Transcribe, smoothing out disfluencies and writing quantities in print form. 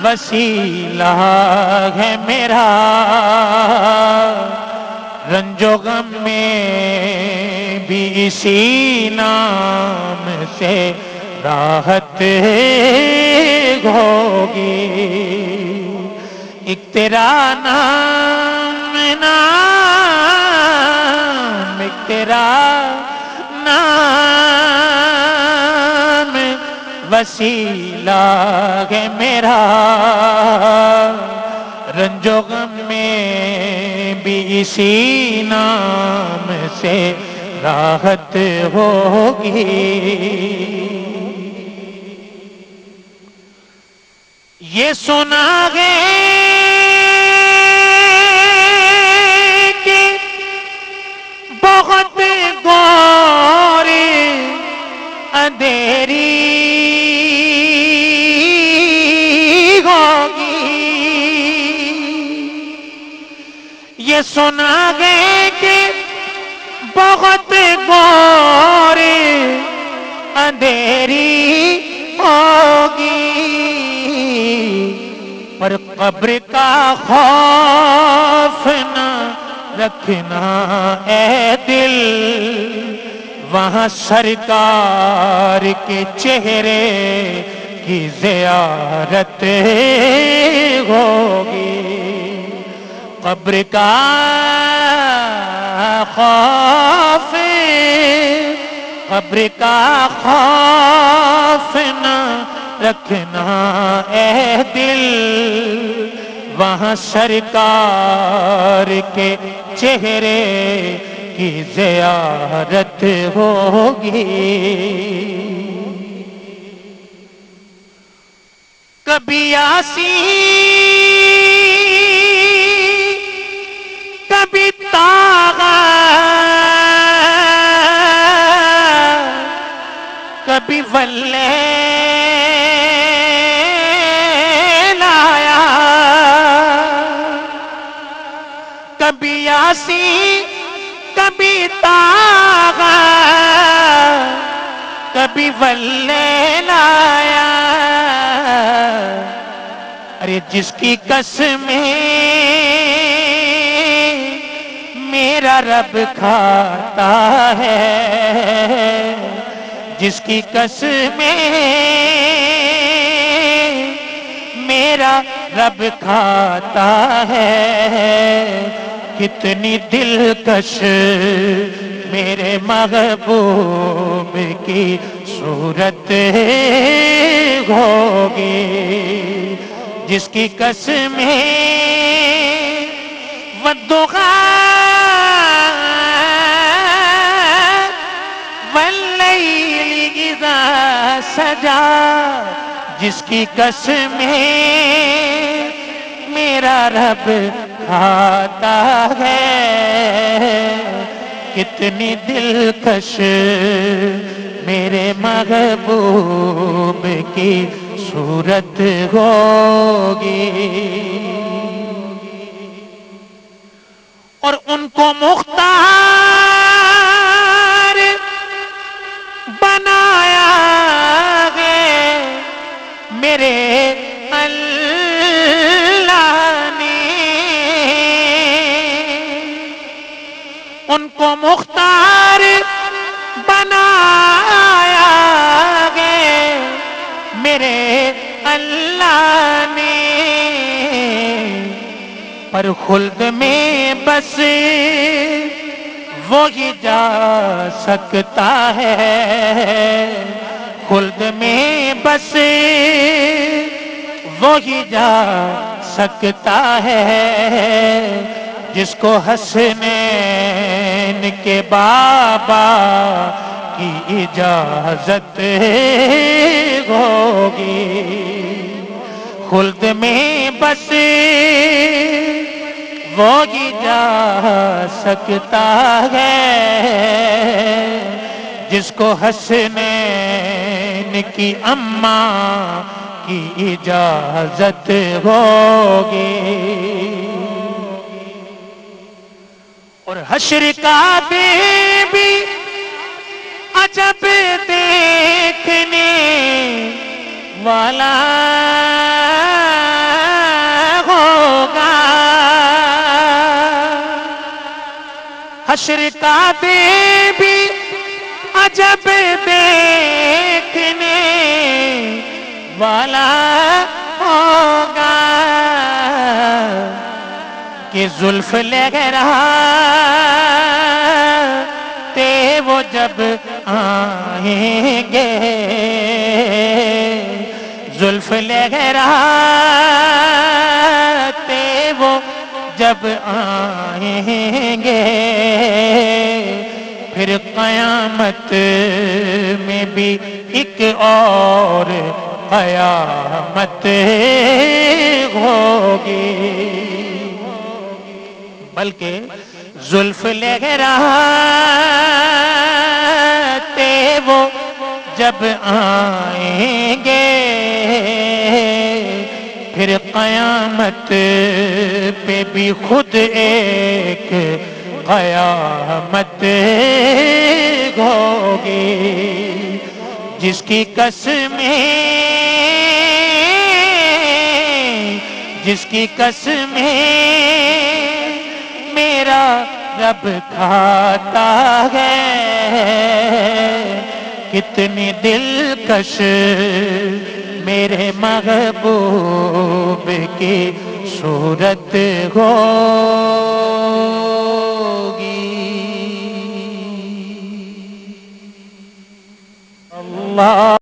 وسیلہ ہے میرا، رنج و غم میں بھی اسی نام سے راحت ہوگی۔ ایک تیرا نام نام، ایک تیرا نام وسیلہ ہے میرا، رنج و غم میں بھی اسی نام سے راحت ہوگی۔ یہ سنا ہے کہ بہت گور اندھیری ہوگی، یہ سنا ہے کہ بہت گور اندھیری ہوگی، پر قبر کا خوف نہ رکھنا اے دل، وہاں سرکار کے چہرے کی زیارت ہوگی۔ قبر کا خوف، قبر کا خوف نہ رکھنا اے دل، وہاں سرکار کے چہرے کی زیارت ہوگی۔ کبھی یاسی کبھی طاغہ، کبھی واللیل آیا، کبھی یاسی کبھی طاغہ، کبھی واللیل آیا، ارے جس کی قسمیں میرا رب کھاتا ہے، جس کی قسمیں میرا رب کھاتا ہے، کتنی دلکش میرے محبوب کی صورت ہوگی، جس کی قسمیں والضحیٰ واللیل اذا سجا، جس کی قسمیں میرا رب کھاتا ہے، کتنی دلکش میرے محبوب کی صورت ہوگی۔ اور ان کو مختار بنایا ہے میرے اللہ نے، ان کو مختار بنایا ہے میرے اللہ نے، پر خلد میں بس وہی جا سکتا ہے، خلد میں بس وہی جا سکتا ہے، جس کو حسنین کے بابا کی اجازت ہوگی، خلد میں بس وہی جا سکتا ہے، جس کو حسنین کی اماں کی اجازت ہوگی۔ اور حشر کا دن بھی عجب والا حشر کا دن بھی عجب دیکھنے والا ہوگا کہ زلف لہراتے وہ جب آئیں گے، زلف لہراتے وہ جب آئیں گے، پھر قیامت میں بھی ایک اور قیامت ہوگی، بلکہ زلف لہراتے وہ جب آئیں گے، پھر قیامت پہ بھی خود ایک قیامت ہوگی، جس کی قسمیں میرا رب کھاتا ہے، کتنی دلکش میرے محبوب کی صورت ہوگی۔ اللہ